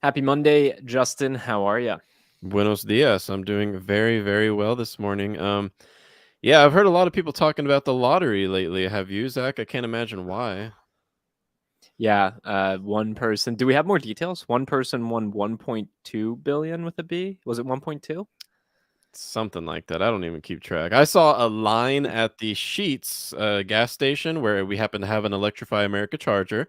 Happy Monday, Justin. How are you? Buenos dias. I'm doing very, very well this morning. Yeah, I've heard a lot of people talking about the lottery lately. Have you, Zach? I can't imagine why. Yeah, one person. Do we have more details? One person won 1.2 billion with a B. Was it 1.2? Something like that. I don't even keep track. I saw a line at the Sheets gas station where we happen to have an Electrify America charger,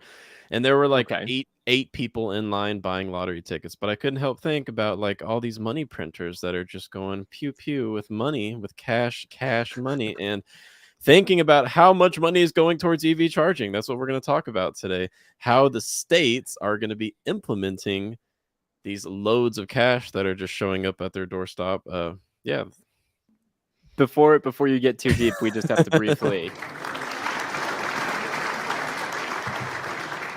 and there were like Okay. eight people in line buying lottery tickets. But I couldn't help think about like all these money printers that are just going pew pew with money, with cash money, and thinking about how much money is going towards EV charging. That's what we're going to talk about today. How the states are going to be implementing these loads of cash that are just showing up at their doorstep. Yeah. Before you get too deep, we just have to briefly.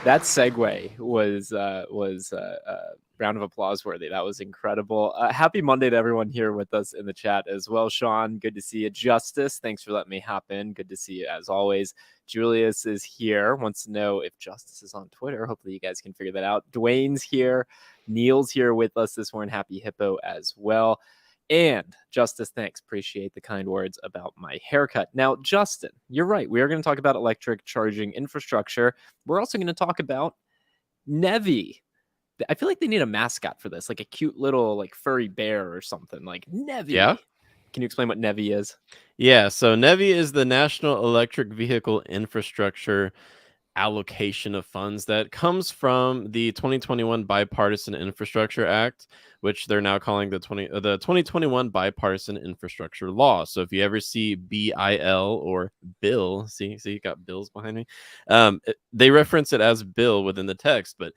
That segue was round of applause worthy. That was incredible. Happy Monday to everyone here with us in the chat as well. Sean, good to see you. Justice, thanks for letting me hop in. Good to see you as always. Julius is here. Wants to know if Justice is on Twitter. Hopefully you guys can figure that out. Dwayne's here. Neil's here with us this morning. Happy Hippo as well. And Justice, thanks. Appreciate the kind words about my haircut. Now, Justin, you're right. We are going to talk about electric charging infrastructure. We're also going to talk about NEVI. I feel like they need a mascot for this, like a cute little like furry bear or something. Like Yeah. NEVI. Can you explain what NEVI is? Yeah. So NEVI is the National Electric Vehicle Infrastructure allocation of funds that comes from the 2021 Bipartisan Infrastructure Act, which they're now calling the 2021 Bipartisan Infrastructure Law. So if you ever see BIL or bill, see you got bills behind me. They reference it as bill within the text, but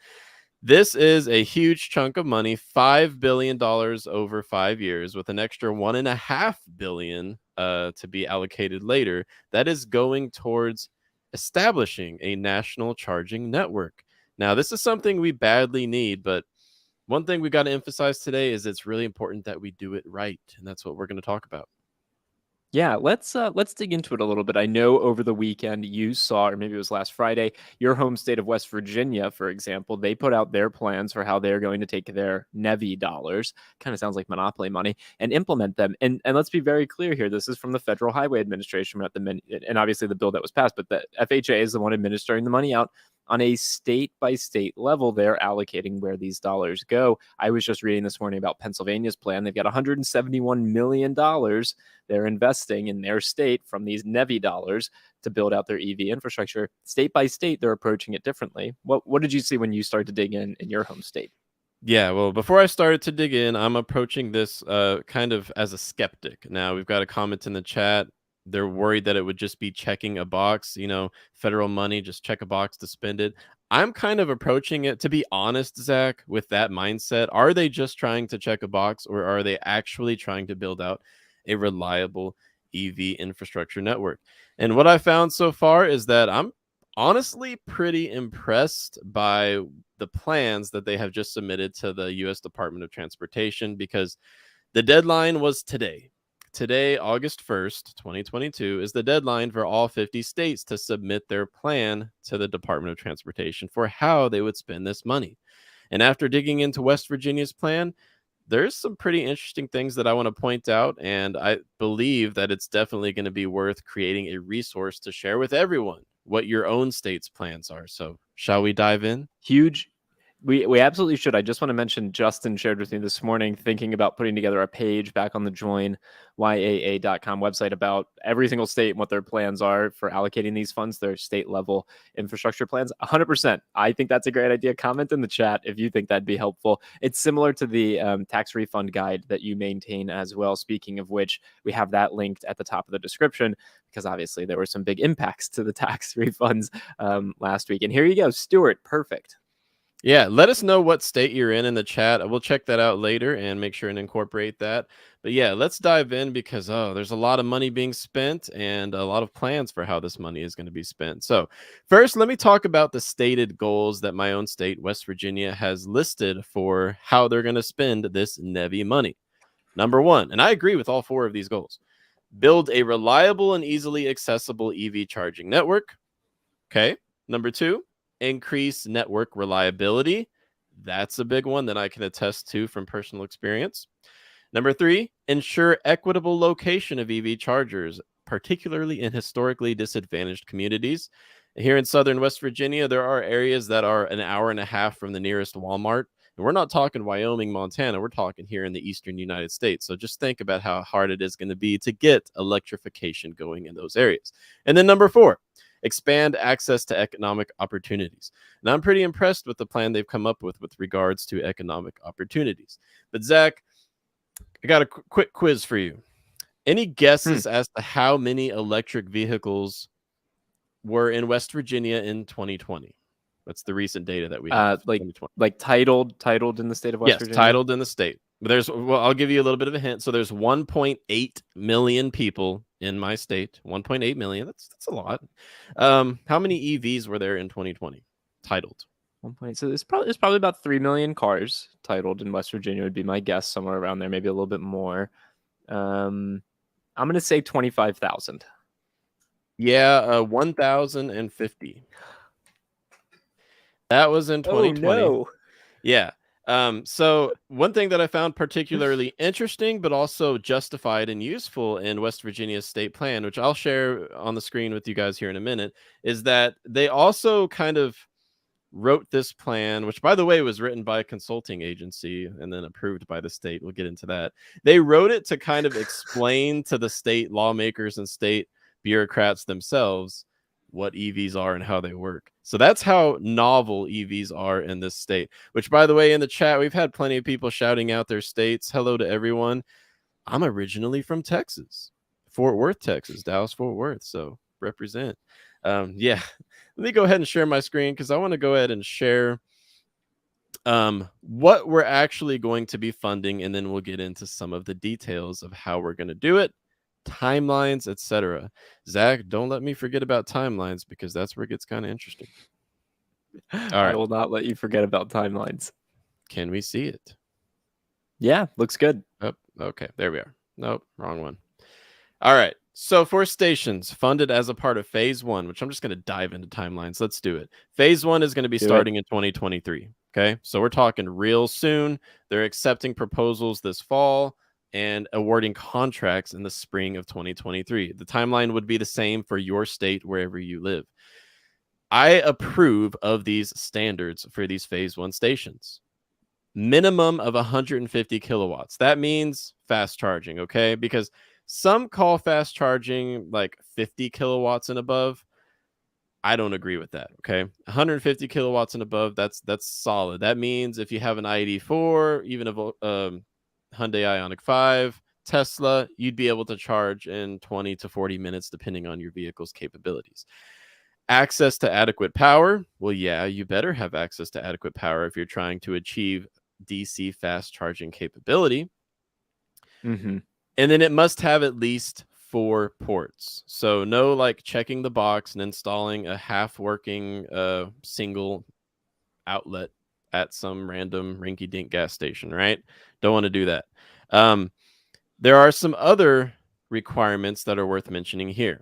this is a huge chunk of money, $5 billion over 5 years, with an extra $1.5 billion to be allocated later. That is going towards establishing a national charging network. Now, this is something we badly need, but one thing we got to emphasize today is it's really important that we do it right, and that's what we're going to talk about. Yeah, let's dig into it a little bit. I know over the weekend you saw, or maybe it was last Friday, your home state of West Virginia, for example, they put out their plans for how they're going to take their NEVI dollars, kind of sounds like monopoly money, and implement them. And let's be very clear here. This is from the Federal Highway Administration, and obviously the bill that was passed, but the FHA is the one administering the money out on a state by state level. They're allocating where these dollars go. I was just reading this morning about Pennsylvania's plan. They've got $171 million they're investing in their state from these NEVI dollars to build out their EV infrastructure. State by state, they're approaching it differently. What did you see when you started to dig in your home state? Yeah, well, before I started to dig in, I'm approaching this kind of as a skeptic. Now, we've got a comment in the chat. They're worried that it would just be checking a box, federal money, just check a box to spend it. I'm kind of approaching it, to be honest, Zach, with that mindset. Are they just trying to check a box, or are they actually trying to build out a reliable EV infrastructure network? And what I found so far is that I'm honestly pretty impressed by the plans that they have just submitted to the U.S. Department of Transportation, because the deadline was today. Today, August 1st, 2022, is the deadline for all 50 states to submit their plan to the Department of Transportation for how they would spend this money. And after digging into West Virginia's plan, there's some pretty interesting things that I want to point out, and I believe that it's definitely going to be worth creating a resource to share with everyone what your own state's plans are. So, shall we dive in? Huge. We absolutely should. I just want to mention Justin shared with me this morning thinking about putting together a page back on the joinyaa.com website about every single state and what their plans are for allocating these funds, their state level infrastructure plans. 100%. I think that's a great idea. Comment in the chat if you think that'd be helpful. It's similar to the tax refund guide that you maintain as well. Speaking of which, we have that linked at the top of the description, because obviously there were some big impacts to the tax refunds last week. And here you go, Stuart. Perfect. Yeah, let us know what state you're in the chat. We'll check that out later and make sure and incorporate that. But yeah, let's dive in, because there's a lot of money being spent and a lot of plans for how this money is going to be spent. So first, let me talk about the stated goals that my own state, West Virginia, has listed for how they're going to spend this NEVI money. Number one, and I agree with all four of these goals: build a reliable and easily accessible EV charging network. Okay. Number two, increase network reliability. That's a big one that I can attest to from personal experience. Number 3, ensure equitable location of EV chargers, particularly in historically disadvantaged communities. Here in southern West Virginia, there are areas that are an hour and a half from the nearest Walmart. And we're not talking Wyoming, Montana. We're talking here in the eastern United States. So just think about how hard it is going to be to get electrification going in those areas. And then number 4, expand access to economic opportunities. And I'm pretty impressed with the plan they've come up with regards to economic opportunities. But Zach, I got a quick quiz for you. Any guesses as to how many electric vehicles were in West Virginia in 2020? That's the recent data that we have. Like titled in the state of West Yes, Virginia. titled in the state. But I'll give you a little bit of a hint. So there's 1.8 million people in my state. 1.8 million. That's a lot. How many EVs were there in 2020? Titled. 1 point. So there's probably about 3 million cars titled in West Virginia would be my guess, somewhere around there, maybe a little bit more. I'm going to say 25,000. Yeah, 1,050. That was in 2020. Oh, no. Yeah. So one thing that I found particularly interesting, but also justified and useful in West Virginia's state plan, which I'll share on the screen with you guys here in a minute, is that they also kind of wrote this plan, which by the way was written by a consulting agency and then approved by the state. We'll get into that. They wrote it to kind of explain to the state lawmakers and state bureaucrats themselves what EVs are and how they work. So that's how novel EVs are in this state, which by the way, in the chat, we've had plenty of people shouting out their states. Hello to everyone. I'm originally from Texas, Fort Worth, Texas, Dallas, Fort Worth. So represent. Yeah, let me go ahead and share my screen because I want to go ahead and share what we're actually going to be funding, and then we'll get into some of the details of how we're going to do it, timelines, etc. Zach, don't let me forget about timelines because that's where it gets kind of interesting. All right. I will not let you forget about timelines. Can we see it? Yeah, looks good. Oh, okay, there we are. Nope, wrong one. All right. So for stations funded as a part of phase 1, which I'm just going to dive into timelines. Let's do it. Phase 1 is going to be starting in 2023. Okay. So we're talking real soon. They're accepting proposals this fall and awarding contracts in the spring of 2023. The timeline would be the same for your state, wherever you live. I approve of these standards for these phase 1 stations. Minimum of 150 kilowatts. That means fast charging. Okay. Because some call fast charging like 50 kilowatts and above. I don't agree with that. Okay. 150 kilowatts and above. That's solid. That means if you have an ID4, even a Hyundai Ioniq 5, Tesla, you'd be able to charge in 20 to 40 minutes, depending on your vehicle's capabilities. Access to adequate power. Well, yeah, you better have access to adequate power if you're trying to achieve DC fast charging capability. Mm-hmm. And then it must have at least 4 ports. So no like checking the box and installing a half working single outlet at some random rinky-dink gas station, right? Don't want to do that. There are some other requirements that are worth mentioning here.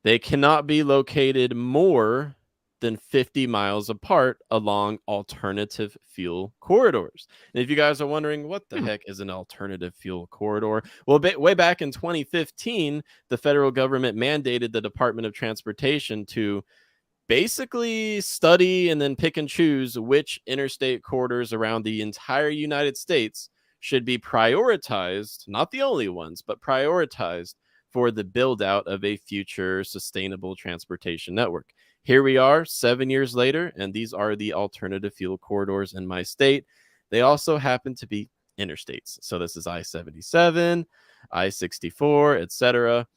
They cannot be located more than 50 miles apart along alternative fuel corridors. And if you guys are wondering what the heck is an alternative fuel corridor, well, way back in 2015, the federal government mandated the Department of Transportation to basically study and then pick and choose which interstate corridors around the entire United States should be prioritized, not the only ones, but prioritized for the build out of a future sustainable transportation network. Here we are 7 years later, and these are the alternative fuel corridors in my state. They also happen to be interstates. So this is I-77, I-64, etc.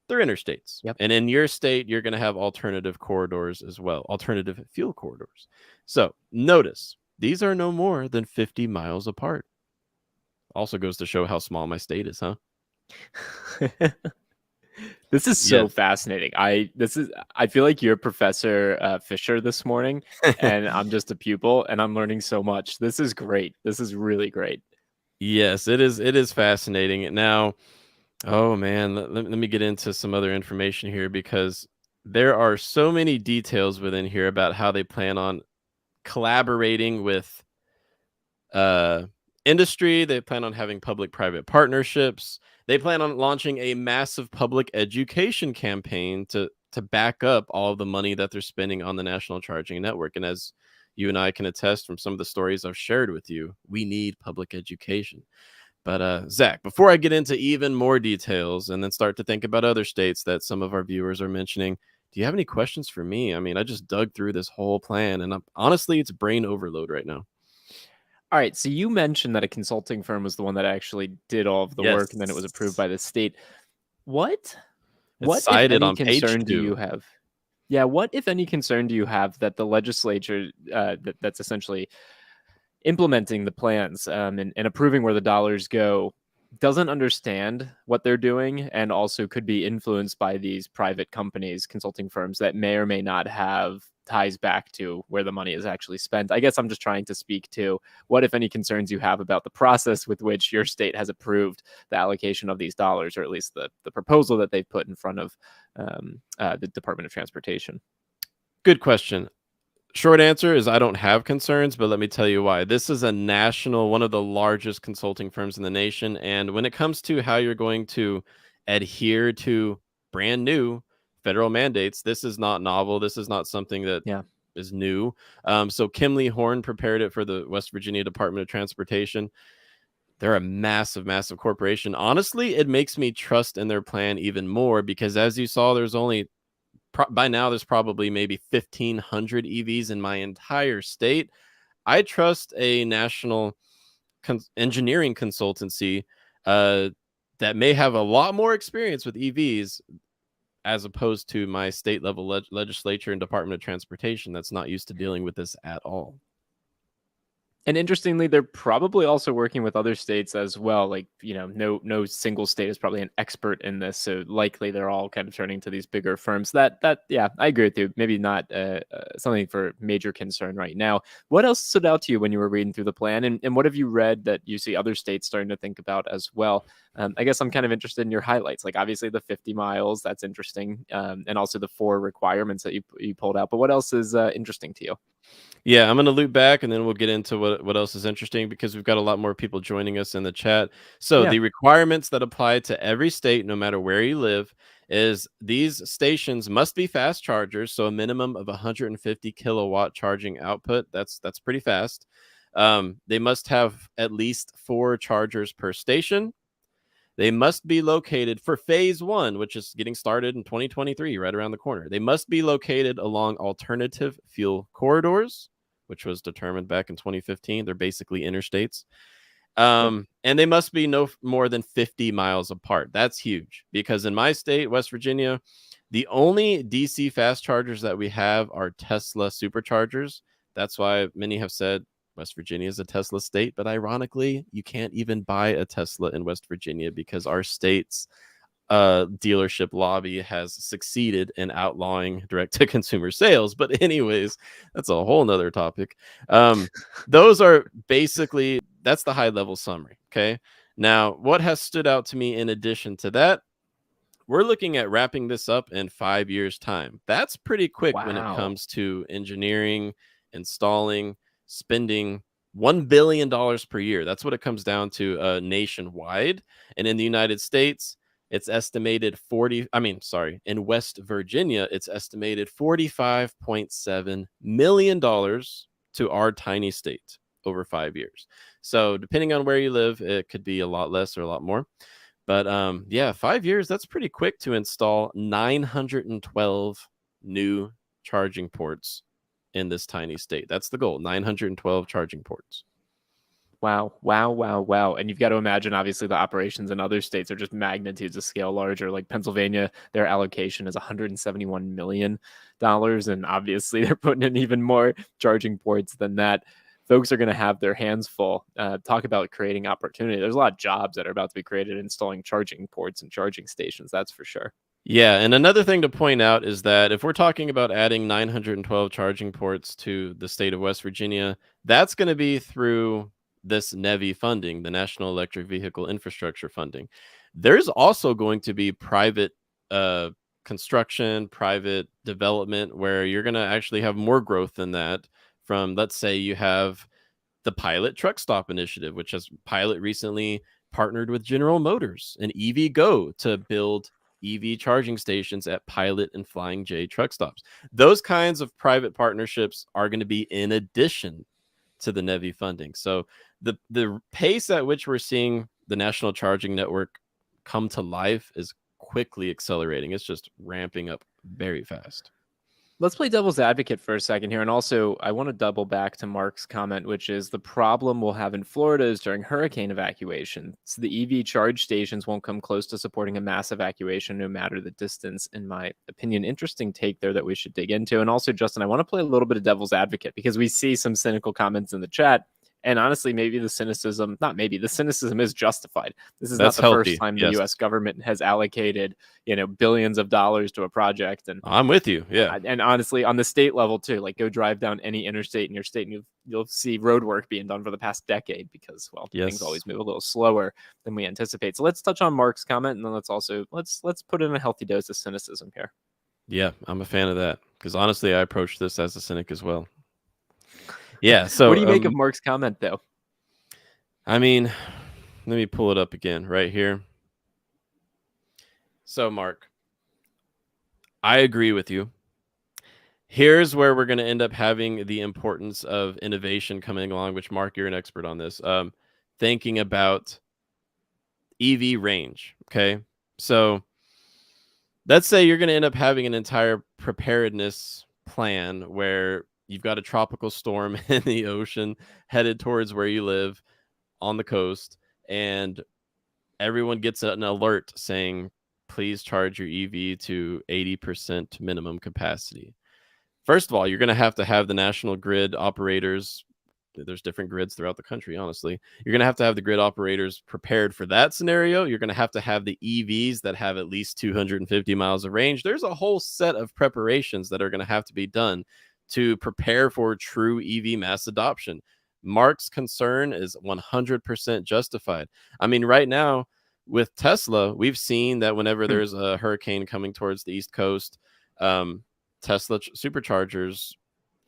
They're interstates. Yep. And in your state, you're going to have alternative corridors as well, alternative fuel corridors. So notice, these are no more than 50 miles apart. Also goes to show how small my state is, huh? This is so fascinating. I feel like you're Professor Fisher this morning, and I'm just a pupil, and I'm learning so much. This is great. This is really great. Yes, it is. It is fascinating. Now, oh man, let me get into some other information here because there are so many details within here about how they plan on collaborating with uh, industry. They plan on having public-private partnerships. They plan on launching a massive public education campaign to back up all of the money that they're spending on the national charging network. And as you and I can attest from some of the stories I've shared with you, we need public education. But Zach, before I get into even more details and then start to think about other states that some of our viewers are mentioning, do you have any questions for me? I mean, I just dug through this whole plan, and honestly, it's brain overload right now. All right, so you mentioned that a consulting firm was the one that actually did all of the work, and then it was approved Yes, by the state. What it's what, if cited any, on page concern do you 2. have? Yeah, what, if any, concern do you have that the legislature, that's essentially implementing the plans, and approving where the dollars go, doesn't understand what they're doing, and also could be influenced by these private companies, consulting firms that may or may not have ties back to where the money is actually spent? I guess I'm just trying to speak to what, if any, concerns you have about the process with which your state has approved the allocation of these dollars, or at least the proposal that they've put in front of the Department of Transportation. Good question. Short answer is I don't have concerns, but let me tell you why. This is a national, one of the largest consulting firms in the nation. And when it comes to how you're going to adhere to brand new federal mandates, this is not novel. This is not something that Yeah. is new. So Kimley Horn prepared it for the West Virginia Department of Transportation. They're a massive, massive corporation. Honestly, it makes me trust in their plan even more because, as you saw, there's only by now there's probably maybe 1,500 EVs in my entire state. I trust a national engineering consultancy uh, that may have a lot more experience with EVs as opposed to my state level legislature and Department of Transportation that's not used to dealing with this at all. And interestingly, they're probably also working with other states as well. Like, no single state is probably an expert in this, so likely they're all kind of turning to these bigger firms. Yeah, I agree with you. Maybe not something for major concern right now. What else stood out to you when you were reading through the plan, and what have you read that you see other states starting to think about as well? I guess I'm kind of interested in your highlights. Like, obviously the 50 miles, that's interesting, and also the 4 requirements that you pulled out. But what else is interesting to you? Yeah, I'm going to loop back and then we'll get into what else is interesting because we've got a lot more people joining us in the chat. So, Yeah. the requirements that apply to every state, no matter where you live, is these stations must be fast chargers. So, a minimum of 150 kilowatt charging output. That's pretty fast. They must have at least 4 chargers per station. They must be located for phase 1, which is getting started in 2023, right around the corner. They must be located along alternative fuel corridors, which was determined back in 2015. They're basically interstates. Sure. And they must be no more than 50 miles apart. That's huge because in my state, West Virginia, the only DC fast chargers that we have are Tesla superchargers. That's why many have said West Virginia is a Tesla state, but ironically, you can't even buy a Tesla in West Virginia because our state's dealership lobby has succeeded in outlawing direct to consumer sales. But anyways, that's a whole nother topic. Those are basically, that's the high level summary. Okay. Now, what has stood out to me in addition to that, we're looking at wrapping this up in 5 years time. That's pretty quick when it Wow. comes to engineering, installing, spending $1 billion per year. That's what it comes down to nationwide. And in the United States, it's estimated in West Virginia, it's estimated $45.7 million to our tiny state over 5 years. So depending on where you live, it could be a lot less or a lot more. But yeah, 5 years, that's pretty quick to install 912 new charging ports in this tiny state. That's the goal, 912 charging ports. Wow, wow, wow, wow. And you've got to imagine, obviously, the operations in other states are just magnitudes of scale larger. Like Pennsylvania, their allocation is $171 million. And obviously, they're putting in even more charging ports than that. Folks are going to have their hands full. Talk about creating opportunity. There's a lot of jobs that are about to be created installing charging ports and charging stations. That's for sure. Yeah, and another thing to point out is that if we're talking about adding 912 charging ports to the state of West Virginia, that's going to be through this NEVI funding, the National Electric Vehicle Infrastructure funding. There's also going to be private construction, private development, where you're going to actually have more growth than that from, let's say you have the Pilot Truck Stop Initiative, which has Pilot recently partnered with General Motors and EVgo to build EV charging stations at Pilot and Flying J truck stops. Those kinds of private partnerships are going to be in addition to the NEVI funding. So the pace at which we're seeing the national charging network come to life is quickly accelerating. It's just ramping up very fast. Let's play devil's advocate for a second here. And also, I want to double back to Mark's comment, which is the problem we'll have in Florida is during hurricane evacuation. So the EV charge stations won't come close to supporting a mass evacuation, no matter the distance, in my opinion. Interesting take there that we should dig into. And also, Justin, I want to play a little bit of devil's advocate because we see some cynical comments in the chat. And honestly, maybe the cynicism, not maybe, the cynicism is justified. This is That's not the healthy. first time Yes. the US government has allocated, billions of dollars to a project. And I'm with you. Yeah. and honestly, on the state level too, like go drive down any interstate in your state and you'll see road work being done for the past decade because, well, things always move a little slower than we anticipate. So let's touch on Mark's comment, and then let's put in a healthy dose of cynicism here. Yeah, I'm a fan of that because honestly, I approach this as a cynic as well. Yeah. So what do you make of Mark's comment, though? I mean, let me pull it up again right here. So, Mark, I agree with you. Here's where we're going to end up having the importance of innovation coming along, which, Mark, you're an expert on this. Thinking about EV range. Okay. So let's say you're going to end up having an entire preparedness plan where you've got a tropical storm in the ocean headed towards where you live on the coast, and everyone gets an alert saying, please charge your EV to 80% minimum capacity. First of all, you're going to have the national grid operators. There's different grids throughout the country, honestly. You're going to have the grid operators prepared for that scenario. You're going to have the EVs that have at least 250 miles of range. There's a whole set of preparations that are going to have to be done to prepare for true EV mass adoption. Mark's concern is 100% justified. I mean, right now with Tesla, we've seen that whenever there's a hurricane coming towards the East Coast, Tesla superchargers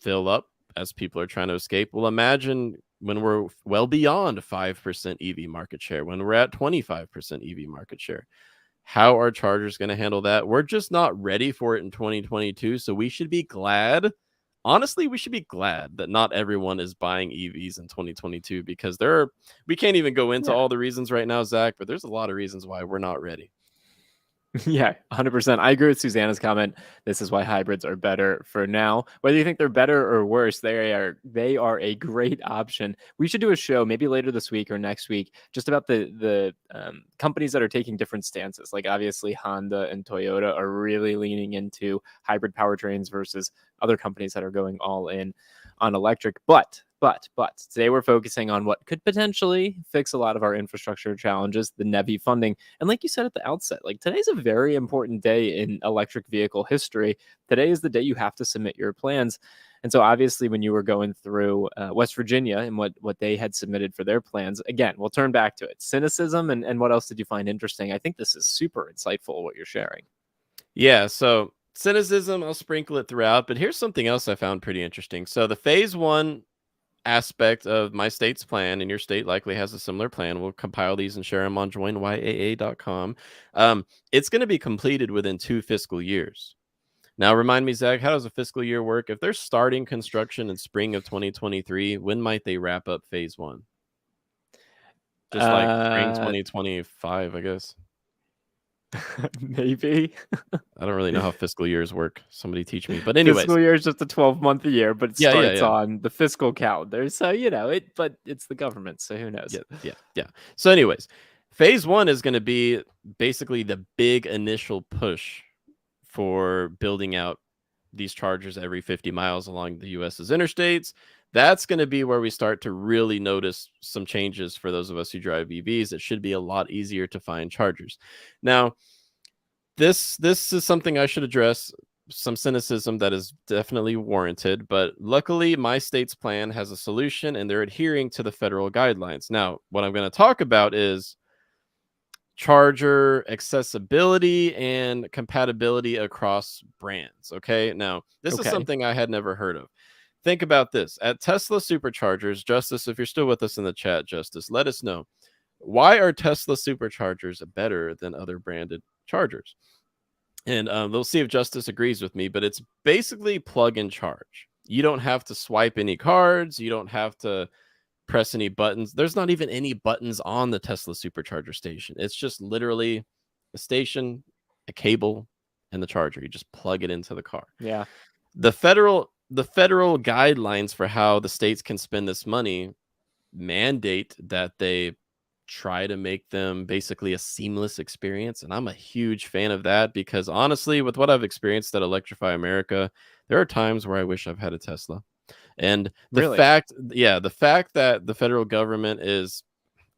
fill up as people are trying to escape. Well, imagine when we're well beyond 5% EV market share, when we're at 25% EV market share. How are chargers going to handle that? We're just not ready for it in 2022. So we should be glad. Honestly, we should be glad that not everyone is buying EVs in 2022 because we can't even go into all the reasons right now, Zach, but there's a lot of reasons why we're not ready. Yeah, 100%. I agree with Susanna's comment. This is why hybrids are better for now. Whether you think they're better or worse, they are a great option. We should do a show maybe later this week or next week just about the companies that are taking different stances. Like obviously Honda and Toyota are really leaning into hybrid powertrains versus other companies that are going all in on electric. But today we're focusing on what could potentially fix a lot of our infrastructure challenges, the NEVI funding. And like you said at the outset, like today's a very important day in electric vehicle history. Today is the day you have to submit your plans. And so obviously when you were going through West Virginia and what they had submitted for their plans, again, we'll turn back to it. Cynicism and what else did you find interesting? I think this is super insightful what you're sharing. Yeah, so cynicism, I'll sprinkle it throughout, but here's something else I found pretty interesting. So the phase one aspect of my state's plan, and your state likely has a similar plan. We'll compile these and share them on joinyaa.com. It's going to be completed within 2 fiscal years. Now, remind me, Zach, how does a fiscal year work? If they're starting construction in spring of 2023, when might they wrap up phase one? Just like spring 2025, I guess. Maybe. I don't really know how fiscal years work. Somebody teach me. But anyways, fiscal year is just a 12-month a year, but it starts yeah. on the fiscal calendar. So, but it's the government. So who knows? Yeah. So anyways, phase one is going to be basically the big initial push for building out these chargers every 50 miles along the US's interstates. That's going to be where we start to really notice some changes for those of us who drive EVs. It should be a lot easier to find chargers. Now, this is something I should address, some cynicism that is definitely warranted, but luckily my state's plan has a solution and they're adhering to the federal guidelines. Now, what I'm going to talk about is charger accessibility and compatibility across brands. Okay. Now, this is something I had never heard of. Think about this. At Tesla superchargers, Justice, if you're still with us in the chat, Justice, let us know. Why are Tesla superchargers better than other branded chargers? And they'll see if Justice agrees with me, but it's basically plug and charge. You don't have to swipe any cards. You don't have to press any buttons. There's not even any buttons on the Tesla supercharger station. It's just literally a station, a cable, and the charger. You just plug it into the car. Yeah. The federal guidelines for how the states can spend this money mandate that they try to make them basically a seamless experience, and I'm a huge fan of that because honestly, with what I've experienced at Electrify America, there are times where I wish I've had a Tesla. And Really? the fact that the federal government is,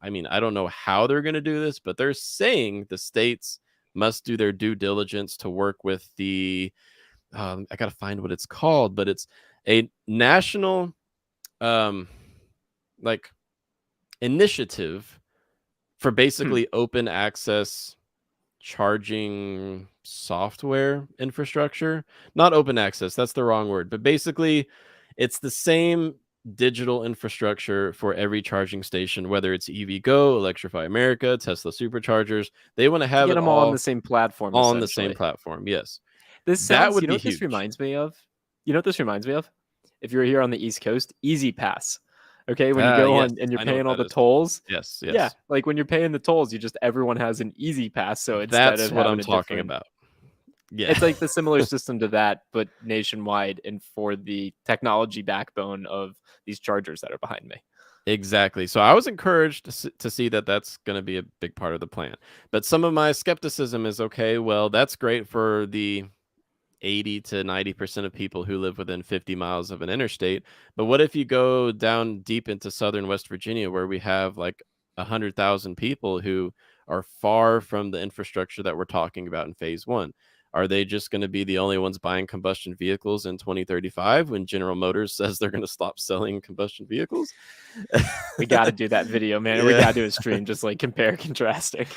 I mean, I don't know how they're going to do this, but they're saying the states must do their due diligence to work with the I got to find what it's called, but it's a national um like initiative for Hmm. basically open access charging software infrastructure. Not open access, that's the wrong word, but basically it's the same digital infrastructure for every charging station, whether it's EVgo, Electrify America, Tesla superchargers. They want to To have get it them all on the all same platform, on the same essentially. platform. Yes. This That sounds, would you know be what this huge. reminds me of? You know what this reminds me of? If you're here on the East Coast, Easy Pass. Okay, when you go Yes, on and you're I know what paying all that the is. tolls, Yes, yeah, yes. like when you're paying the tolls, you just everyone has an Easy Pass. So instead That's of what having I'm a talking different, about. Yeah. it's like the similar system to that, but nationwide and for the technology backbone of these chargers that are behind me. Exactly. So I was encouraged to see that that's going to be a big part of the plan. But some of my skepticism is okay, well, that's great for the 80 to 90% of people who live within 50 miles of an interstate. But what if you go down deep into southern West Virginia where we have like 100,000 people who are far from the infrastructure that we're talking about in phase one? Are they just going to be the only ones buying combustion vehicles in 2035 when General Motors says they're going to stop selling combustion vehicles? We got to do that video, man. We Yeah. got to do a stream, just like compare contrasting.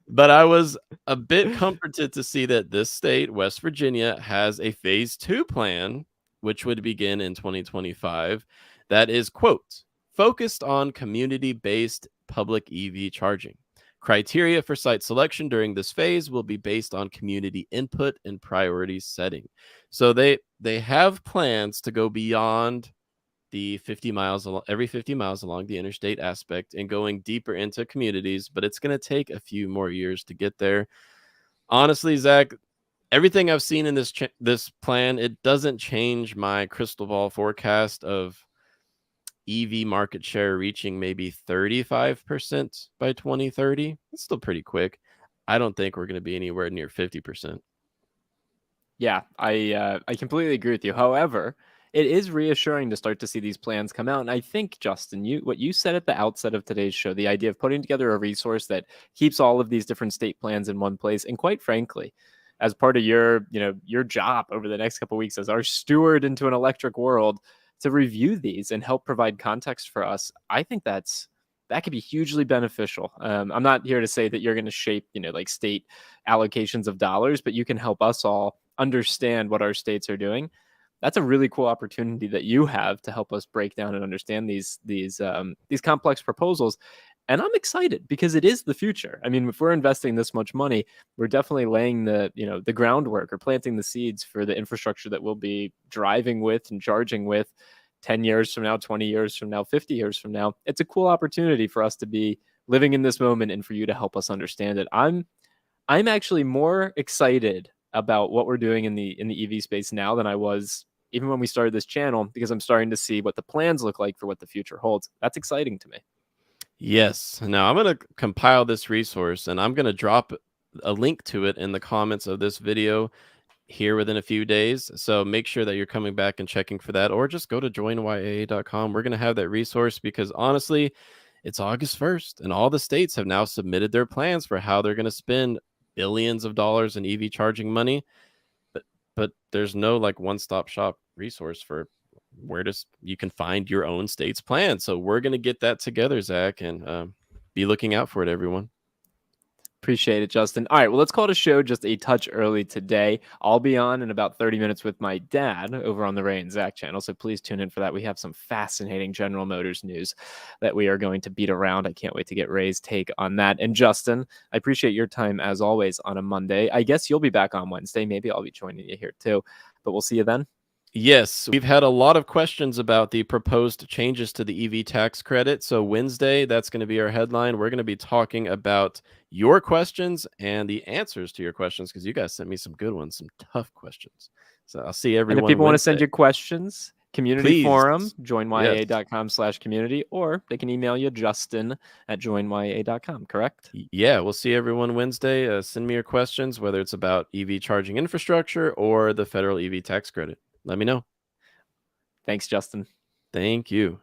But I was a bit comforted to see that this state, West Virginia, has a phase two plan, which would begin in 2025, that is, quote, focused on community based public EV charging. Criteria for site selection during this phase will be based on community input and priority setting. So they have plans to go beyond the 50 miles every 50 miles along the interstate aspect and going deeper into communities, but it's going to take a few more years to get there. Honestly, Zach, everything I've seen in this plan, it doesn't change my crystal ball forecast of EV market share reaching maybe 35% by 2030. It's still pretty quick. I don't think we're going to be anywhere near 50%. Yeah, I completely agree with you. However, it is reassuring to start to see these plans come out. And I think, Justin, you what you said at the outset of today's show, the idea of putting together a resource that keeps all of these different state plans in one place, and quite frankly, as part of your, your job over the next couple of weeks as our steward into an electric world, to review these and help provide context for us, I think that could be hugely beneficial. I'm not here to say that you're going to shape, like state allocations of dollars, but you can help us all understand what our states are doing. That's a really cool opportunity that you have to help us break down and understand these complex proposals. And I'm excited because it is the future. I mean, if we're investing this much money, we're definitely laying the groundwork or planting the seeds for the infrastructure that we'll be driving with and charging with 10 years from now, 20 years from now, 50 years from now. It's a cool opportunity for us to be living in this moment and for you to help us understand it. I'm actually more excited about what we're doing in the EV space now than I was even when we started this channel, because I'm starting to see what the plans look like for what the future holds. That's exciting to me. Yes. Now I'm going to compile this resource and I'm going to drop a link to it in the comments of this video here within a few days. So make sure that you're coming back and checking for that, or just go to joinyaa.com. We're going to have that resource because honestly, it's August 1st and all the states have now submitted their plans for how they're going to spend billions of dollars in EV charging money. But there's no like one-stop shop resource for where you can find your own state's plan. So we're going to get that together, Zach, and be looking out for it, everyone. Appreciate it, Justin. All right, well, let's call it a show just a touch early today. I'll be on in about 30 minutes with my dad over on the Ray and Zach channel, so please tune in for that. We have some fascinating General Motors news that we are going to beat around. I can't wait to get Ray's take on that. And Justin, I appreciate your time as always on a Monday. I guess you'll be back on Wednesday. Maybe I'll be joining you here too, but we'll see you then. Yes, we've had a lot of questions about the proposed changes to the EV tax credit. So Wednesday, that's going to be our headline. We're going to be talking about your questions and the answers to your questions because you guys sent me some good ones, some tough questions. So I'll see And if everyone people want to send Wednesday. you questions, community Please. forum, Yes. joinyaa.com/community, or they can email you, justin@joinyaa.com, correct? Yeah, we'll see everyone Wednesday. Send me your questions, whether it's about EV charging infrastructure or the federal EV tax credit. Let me know. Thanks, Justin. Thank you.